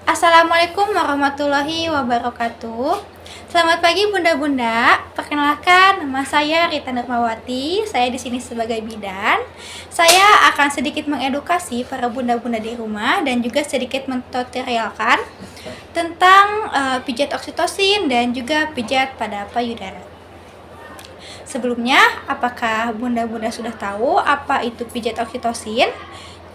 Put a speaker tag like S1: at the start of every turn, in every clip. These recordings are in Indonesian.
S1: Assalamualaikum warahmatullahi wabarakatuh. Selamat pagi bunda-bunda. Perkenalkan, nama saya Rita Nurmawati. Saya di sini sebagai bidan. Saya akan sedikit mengedukasi para bunda-bunda di rumah dan juga sedikit mentutorialkan tentang pijat oksitosin dan juga pijat pada payudara. Sebelumnya, apakah bunda-bunda sudah tahu apa itu pijat oksitosin?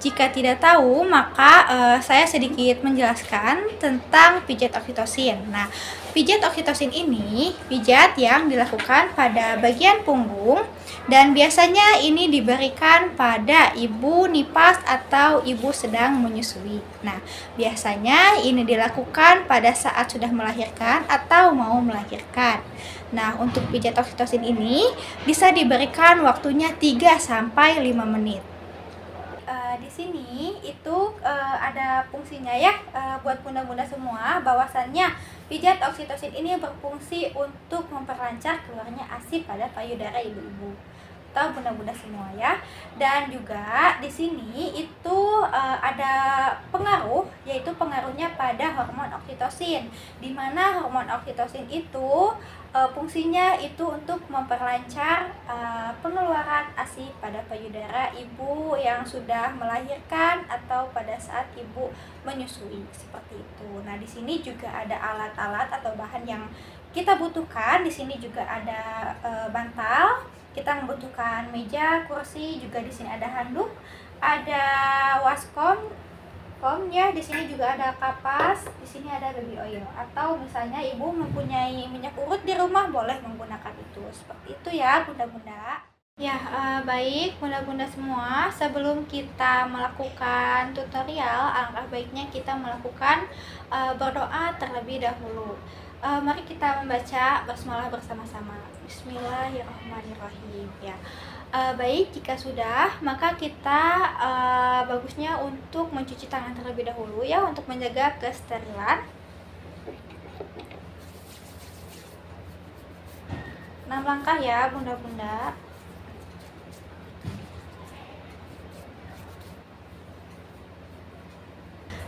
S1: Jika tidak tahu, maka saya sedikit menjelaskan tentang pijat oksitosin. Nah, pijat oksitosin ini pijat yang dilakukan pada bagian punggung dan biasanya ini diberikan pada ibu nipas atau ibu sedang menyusui. Nah, biasanya ini dilakukan pada saat sudah melahirkan atau mau melahirkan. Nah, untuk pijat oksitosin ini bisa diberikan waktunya 3-5 menit. Di sini itu ada fungsinya ya, buat bunda-bunda semua, bahwasannya pijat oksitosin ini berfungsi untuk memperlancar keluarnya ASI pada payudara ibu-ibu atau bunda-bunda semua ya. Dan juga di sini itu ada pengaruh, yaitu pengaruhnya pada hormon oksitosin, di mana hormon oksitosin itu fungsinya itu untuk memperlancar pengeluaran ASI pada payudara ibu yang sudah melahirkan atau pada saat ibu menyusui, seperti itu. Nah, di sini juga ada alat-alat atau bahan yang kita butuhkan. Di sini juga ada bantal, kita membutuhkan meja, kursi, juga di sini ada handuk, ada waskom, ya. Di sini juga ada kapas, di sini ada baby oil. Atau misalnya ibu mempunyai minyak urut di rumah, boleh menggunakan itu. Seperti itu ya, bunda-bunda. Ya, baik bunda-bunda semua, sebelum kita melakukan tutorial, alangkah baiknya kita melakukan berdoa terlebih dahulu. Mari kita membaca basmalah bersama-sama. Bismillahirrahmanirrahim. Ya. Baik, jika sudah, maka kita bagusnya untuk mencuci tangan terlebih dahulu ya, untuk menjaga kesterilan. 6 langkah ya bunda-bunda.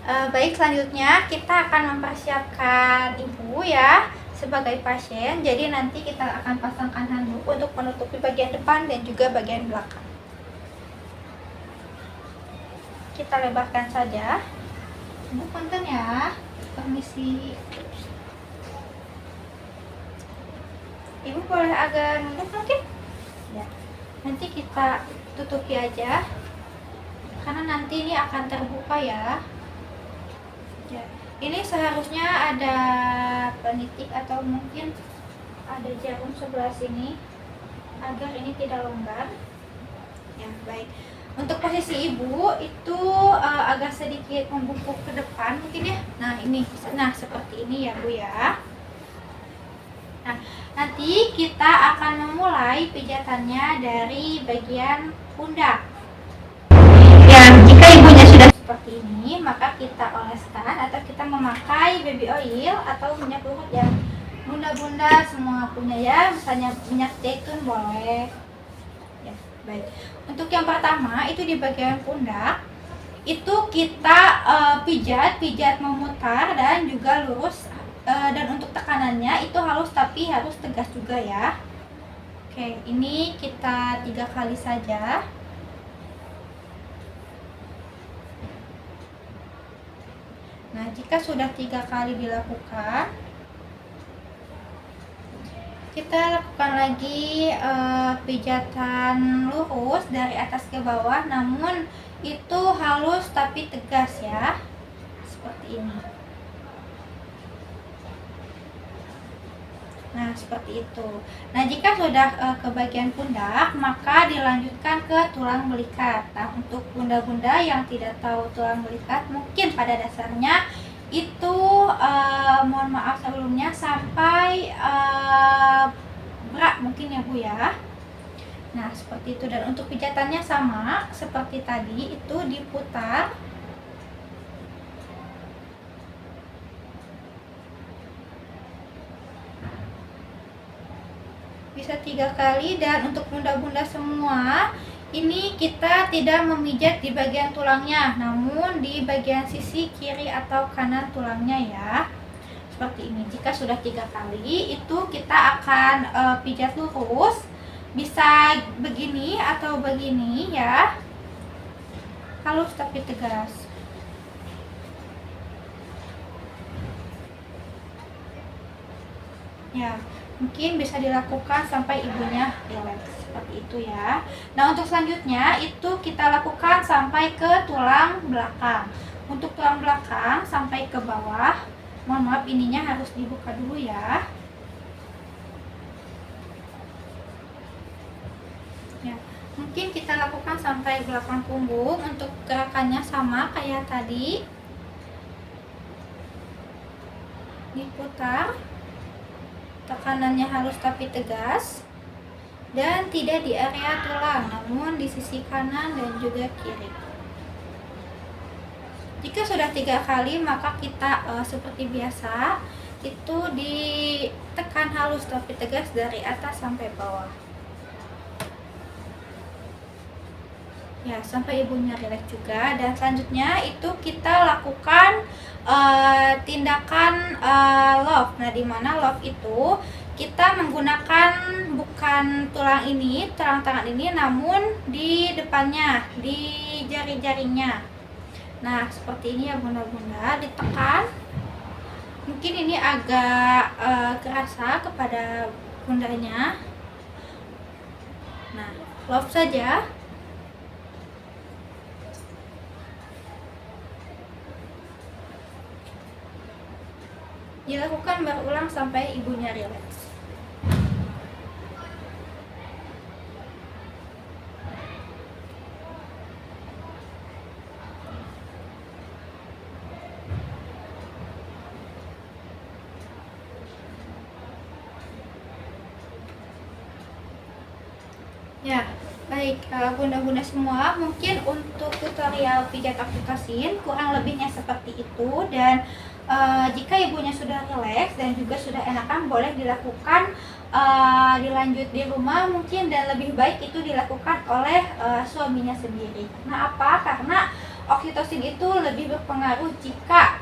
S1: Baik, selanjutnya kita akan mempersiapkan ibu ya sebagai pasien. Jadi nanti kita akan pasangkan handuk untuk menutupi bagian depan dan juga bagian belakang. Kita lebarkan saja. Punten ya, permisi. Ibu boleh agak nunduk mungkin? Ya. Nanti kita tutupi aja, karena nanti ini akan terbuka ya. Ya, ini seharusnya ada penitik atau mungkin ada jarum sebelah sini agar ini tidak longgar. Ya, baik. Untuk posisi ibu itu agak sedikit membungkuk ke depan mungkin ya. Nah, seperti ini ya Bu ya. Nah, nanti kita akan memulai pijatannya dari bagian pundak. Jika ibunya sudah seperti ini, maka kita oleskan atau kita memakai baby oil atau minyak urut yang bunda-bunda semua punya ya, misalnya minyak zaitun boleh. Ya, baik. Untuk yang pertama itu di bagian pundak, itu kita pijat memutar dan juga lurus, dan untuk tekanannya itu halus tapi harus tegas juga ya. Oke, ini kita 3 kali saja. Nah, jika sudah 3 kali dilakukan, kita lakukan lagi pijatan lurus dari atas ke bawah, namun itu halus tapi tegas ya, seperti ini. Nah, seperti itu. Nah, jika sudah ke bagian pundak, maka dilanjutkan ke tulang belikat. Nah, untuk bunda-bunda yang tidak tahu tulang belikat, mungkin pada dasarnya itu mohon maaf sebelumnya sampai bra mungkin ya Bu ya. Nah, seperti itu. Dan untuk pijatannya sama seperti tadi, itu diputar. Bisa 3 kali. Dan untuk bunda-bunda semua Ini kita tidak memijat di bagian tulangnya, namun di bagian sisi kiri atau kanan tulangnya ya. Seperti ini. Jika sudah 3 kali, itu kita akan pijat lurus. Bisa begini atau begini ya. Halus tapi tegas. Ya, mungkin bisa dilakukan sampai ibunya rileks seperti itu ya. Nah, untuk selanjutnya itu kita lakukan sampai ke tulang belakang. Untuk tulang belakang sampai ke bawah, mohon maaf ininya harus dibuka dulu ya. Ya, mungkin kita lakukan sampai belakang punggung. Untuk gerakannya sama kayak tadi. Diputar. Tekanannya halus tapi tegas dan tidak di area tulang, namun di sisi kanan dan juga kiri. Jika sudah 3 kali, maka kita seperti biasa itu ditekan halus tapi tegas dari atas sampai bawah. Ya, sampai ibunya rileks juga. Dan selanjutnya itu kita lakukan tindakan love. Nah, di mana love itu kita menggunakan bukan tulang ini, tulang tangan ini, namun di depannya, di jari-jarinya. Nah, seperti ini ya bunda-bunda, ditekan. Mungkin ini agak kerasa kepada bundanya. Nah, love saja. Dilakukan berulang sampai ibunya rileks. Ya, baik bunda-bunda semua, mungkin untuk tutorial pijat oksitosin kurang lebihnya seperti itu. Dan jika ibunya sudah rileks dan juga sudah enakan, boleh dilakukan dilanjut di rumah mungkin, dan lebih baik itu dilakukan oleh suaminya sendiri. Karena apa? Karena oksitosin itu lebih berpengaruh jika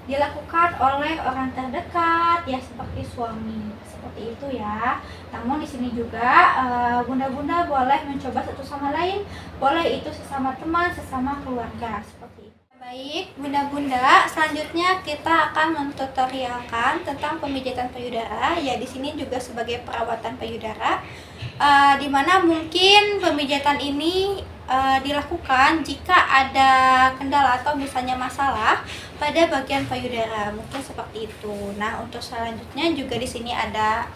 S1: dilakukan oleh orang terdekat ya, seperti suami, seperti itu ya. Namun di sini juga bunda-bunda boleh mencoba satu sama lain, boleh itu sesama teman, sesama keluarga, seperti itu. Baik bunda-bunda, selanjutnya kita akan mentutorialkan tentang pemijatan payudara. Ya, di sini juga sebagai perawatan payudara, dimana mungkin pemijatan ini dilakukan jika ada kendala atau misalnya masalah pada bagian payudara, mungkin seperti itu. Nah, untuk selanjutnya juga di sini ada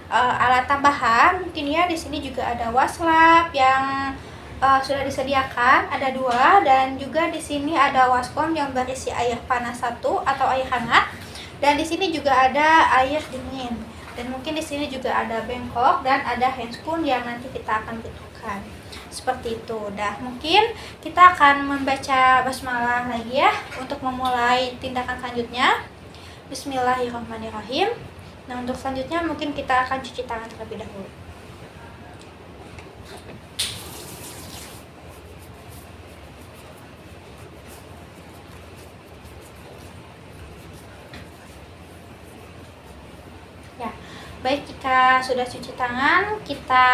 S1: alat tambahan, mungkin ya. Di sini juga ada waslap yang sudah disediakan, ada 2, dan juga di sini ada waskom yang berisi air panas 1 atau air hangat, dan di sini juga ada air dingin, dan mungkin di sini juga ada bengkok dan ada handscoon yang nanti kita akan butuhkan. Seperti itu. Dah, mungkin kita akan membaca basmalah lagi ya untuk memulai tindakan selanjutnya. Bismillahirrahmanirrahim. Nah, untuk selanjutnya mungkin kita akan cuci tangan terlebih dahulu. Ya, baik, jika sudah cuci tangan, kita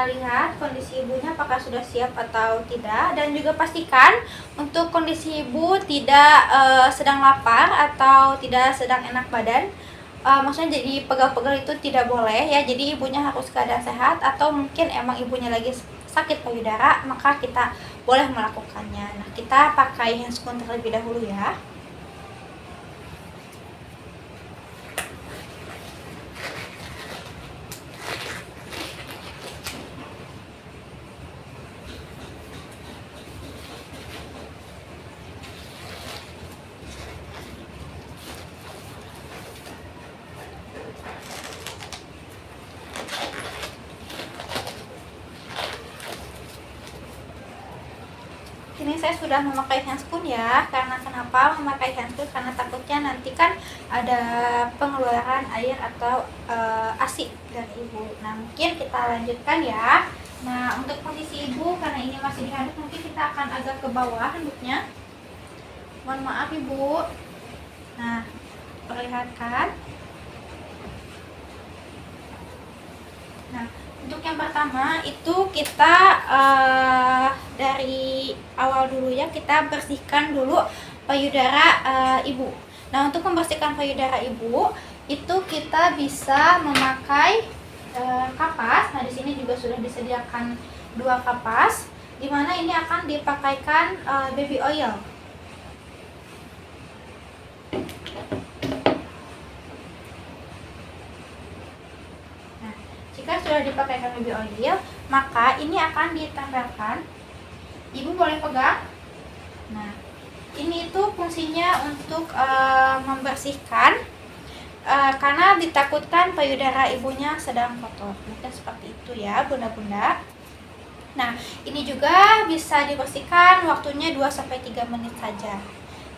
S1: lihat kondisi ibunya apakah sudah siap atau tidak, dan juga pastikan untuk kondisi ibu tidak sedang lapar atau tidak sedang enak badan. Maksudnya jadi pegal-pegal itu tidak boleh ya, jadi ibunya harus keadaan sehat, atau mungkin emang ibunya lagi sakit payudara, maka kita boleh melakukannya. Nah, kita pakai handscoon terlebih dahulu ya. Ini saya sudah memakai handscoon ya. Karena kenapa memakai handscoon? Karena takutnya nanti kan ada pengeluaran air atau ASI dari ibu. Nah, mungkin kita lanjutkan ya. Nah, untuk posisi ibu karena ini masih dihanduk, mungkin kita akan agak ke bawah handuknya. Mohon maaf ibu. Nah, perlihatkan. Nah, untuk yang pertama itu kita dari awal dulu ya, kita bersihkan dulu payudara ibu. Nah, untuk membersihkan payudara ibu itu kita bisa memakai kapas. Nah, di sini juga sudah disediakan 2 kapas, di mana ini akan dipakaikan baby oil. Nah, jika sudah dipakaikan baby oil, maka ini akan ditempelkan. Ibu boleh pegang. Nah, ini itu fungsinya untuk membersihkan, karena ditakutkan payudara ibunya sedang kotor. Mungkin seperti itu ya bunda-bunda. Nah, ini juga bisa dibersihkan, waktunya 2-3 menit saja.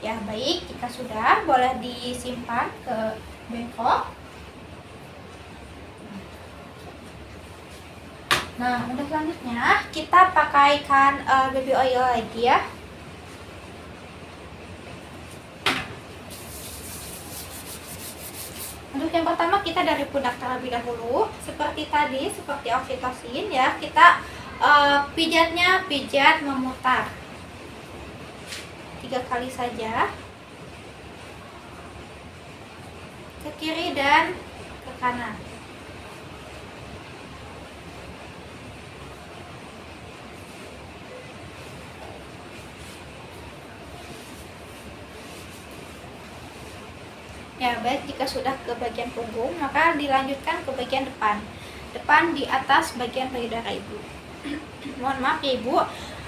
S1: Ya, baik, jika sudah boleh disimpan ke bengkok. Nah, untuk selanjutnya kita pakaikan baby oil lagi ya. Untuk yang pertama kita dari pundak terlebih dahulu. Seperti tadi, seperti oksitosin ya, kita pijatnya pijat memutar 3 kali saja, ke kiri dan ke kanan. Ya, baik, jika sudah ke bagian punggung, maka dilanjutkan ke bagian depan. Depan di atas bagian payudara ibu. Mohon maaf ya ibu.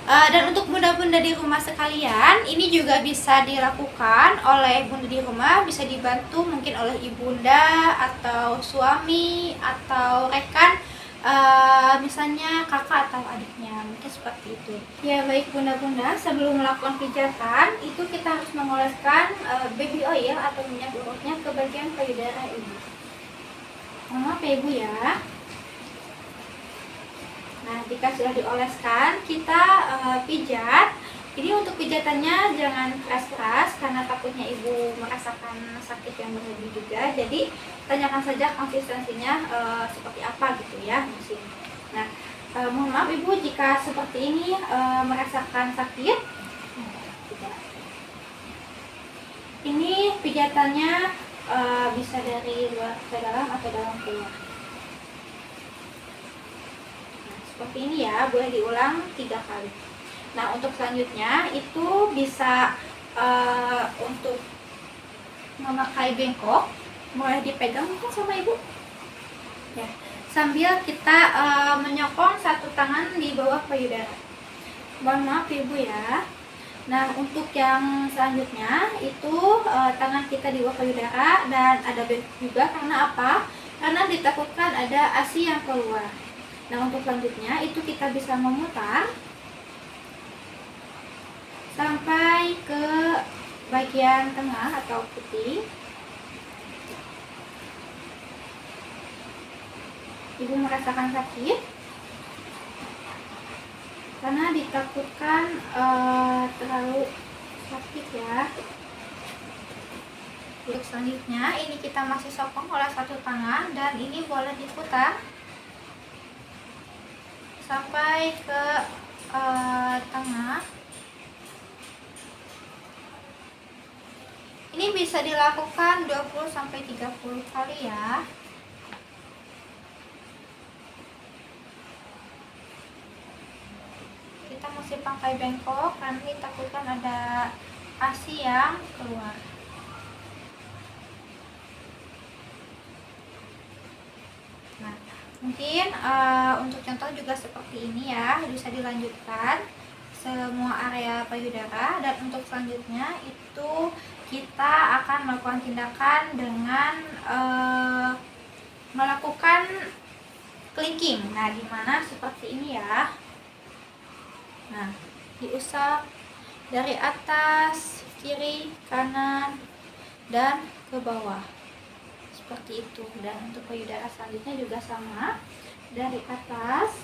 S1: Dan untuk bunda-bunda di rumah sekalian, ini juga bisa dilakukan oleh bunda di rumah, bisa dibantu mungkin oleh ibunda atau suami atau rekan, misalnya kakak atau adiknya, mungkin seperti itu. Ya, baik bunda-bunda, sebelum melakukan pijatan itu kita harus mengoleskan baby oil atau minyak urutnya ke bagian payudara ibu. Mohon maaf ya ibu ya. Nah, jika sudah dioleskan, kita pijat. Ini untuk pijatannya jangan keras-keras karena takutnya ibu merasakan sakit yang berlebih juga. Jadi tanyakan saja konsistensinya seperti apa gitu ya di sini. Nah, mohon maaf ibu jika seperti ini merasakan sakit. Ini pijatannya bisa dari luar ke dalam atau dalam keluar. Seperti ini ya, boleh diulang 3 kali. Nah, untuk selanjutnya itu bisa untuk memakai bengkok, boleh dipegang mungkin sama ibu ya, sambil kita menyokong satu tangan di bawah payudara. Mohon maaf ibu ya. Nah, untuk yang selanjutnya itu tangan kita di bawah payudara dan ada bengkok juga. Karena apa? Karena ditakutkan ada ASI yang keluar. Nah, untuk selanjutnya itu kita bisa memutar sampai ke bagian tengah atau putih. Ibu merasakan sakit karena ditakutkan terlalu sakit ya. Untuk selanjutnya ini kita masih sokong oleh satu tangan dan ini boleh diputar sampai ke tengah. Ini bisa dilakukan 20-30 kali ya. Kita mesti pakai bengkok karena ditakutkan ada ASI yang keluar. Nah, mungkin untuk contoh juga seperti ini ya, bisa dilanjutkan semua area payudara. Dan untuk selanjutnya itu kita akan melakukan tindakan dengan melakukan clinking. Nah, dimana seperti ini ya. Nah, diusap dari atas, kiri, kanan, dan ke bawah seperti itu. Dan untuk payudara selanjutnya juga sama, dari atas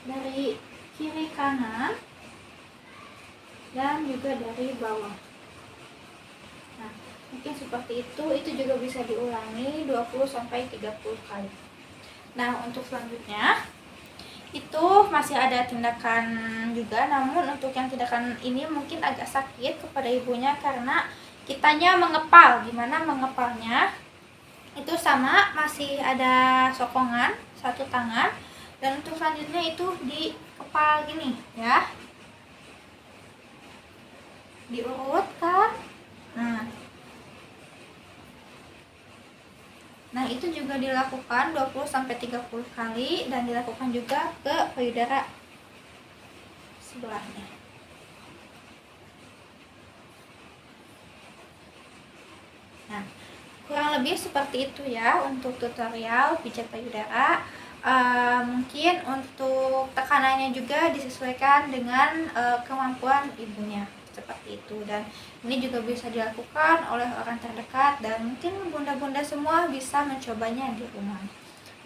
S1: dari kiri kanan dan juga dari bawah. Nah, mungkin seperti itu juga bisa diulangi 20-30 kali. Nah, untuk selanjutnya itu masih ada tindakan juga, namun untuk yang tindakan ini mungkin agak sakit kepada ibunya karena kitanya mengepal. Gimana mengepalnya? Itu sama, masih ada sokongan satu tangan, dan untuk selanjutnya itu dikepal gini ya, diurutkan. Nah, itu juga dilakukan 20-30 kali dan dilakukan juga ke payudara sebelahnya. Nah, kurang lebih seperti itu ya untuk tutorial pijat payudara. Mungkin untuk tekanannya juga disesuaikan dengan kemampuan ibunya, seperti itu. Dan ini juga bisa dilakukan oleh orang terdekat, dan mungkin bunda-bunda semua bisa mencobanya di rumah.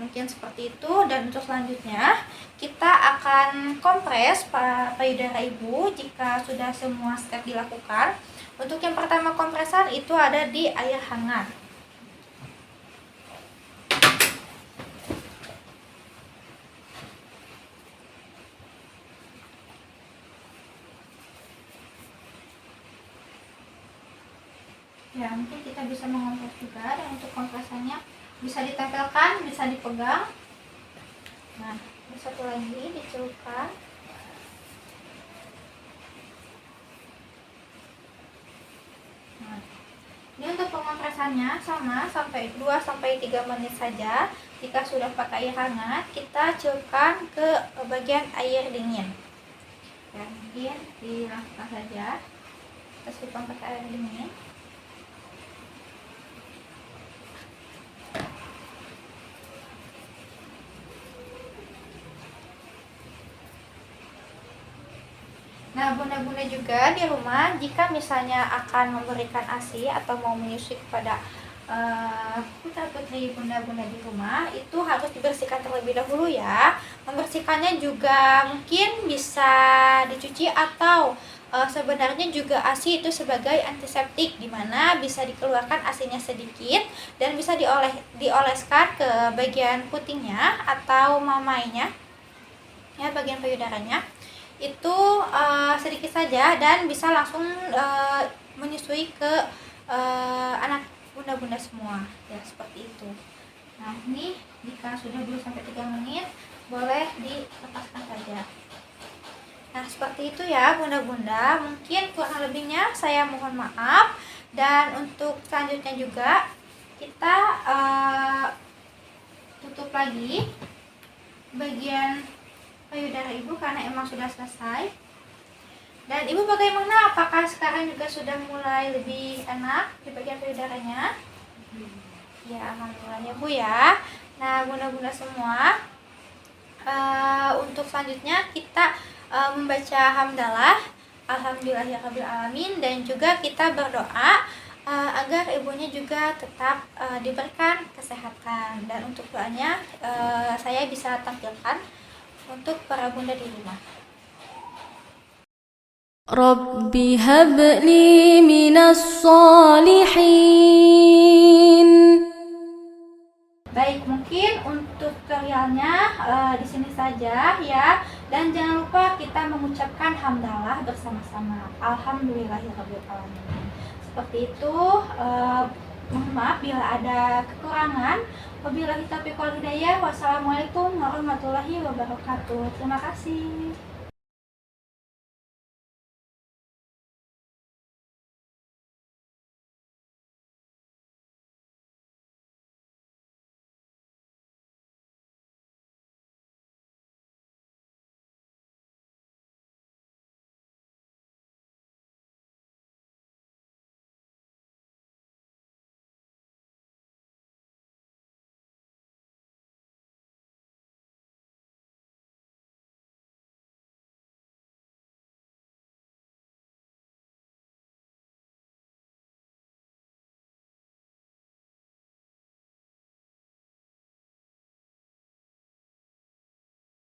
S1: Mungkin seperti itu. Dan untuk selanjutnya kita akan kompres payudara ibu jika sudah semua step dilakukan. Untuk yang pertama kompresan itu ada di air hangat. Ya, mungkin kita bisa mengompres juga, dan untuk kompresannya bisa ditempelkan, bisa dipegang. Nah, satu lagi dicelupkan. Nah, ini untuk pengopresannya sama, sampai 2-3 menit saja. Jika sudah pakai air hangat, kita celupkan ke bagian air dingin. Ya, mungkin dilakukan saja. Kita celupkan pakai air dingin. Nah, bunda-bunda juga di rumah jika misalnya akan memberikan ASI atau mau menyusui kepada putra-putri bunda-bunda di rumah, itu harus dibersihkan terlebih dahulu ya. Membersihkannya juga mungkin bisa dicuci, atau sebenarnya juga ASI itu sebagai antiseptik, dimana bisa dikeluarkan ASInya sedikit dan bisa dioleskan ke bagian putingnya atau mamainya ya, bagian payudaranya itu sedikit saja, dan bisa langsung menyusui ke anak bunda-bunda semua ya, seperti itu. Nah, ini jika sudah 2-3 menit boleh dilepaskan saja. Nah, seperti itu ya bunda-bunda. Mungkin kurang lebihnya saya mohon maaf. Dan untuk selanjutnya juga kita tutup lagi bagian payudara ibu karena emang sudah selesai. Dan ibu bagaimana? Apakah sekarang juga sudah mulai lebih enak di bagian payudaranya? Ya, alhamdulillah ya bu ya. Nah, bunda-bunda semua, untuk selanjutnya kita membaca hamdalah alhamdulillahirabbil alamin, dan juga kita berdoa agar ibunya juga tetap diberikan kesehatan. Dan untuk doanya saya bisa tampilkan untuk para bunda di rumah.
S2: Rabbi habli minas solihin.
S1: Baik, mungkin untuk tutorialnya di sini saja ya. Dan jangan lupa kita mengucapkan hamdalah bersama-sama. Alhamdulillahirabbil alamin. Seperti itu. Mohon maaf bila ada kekurangan. Wabillahi taufiq wal hidayah. Wassalamualaikum warahmatullahi wabarakatuh. Terima kasih.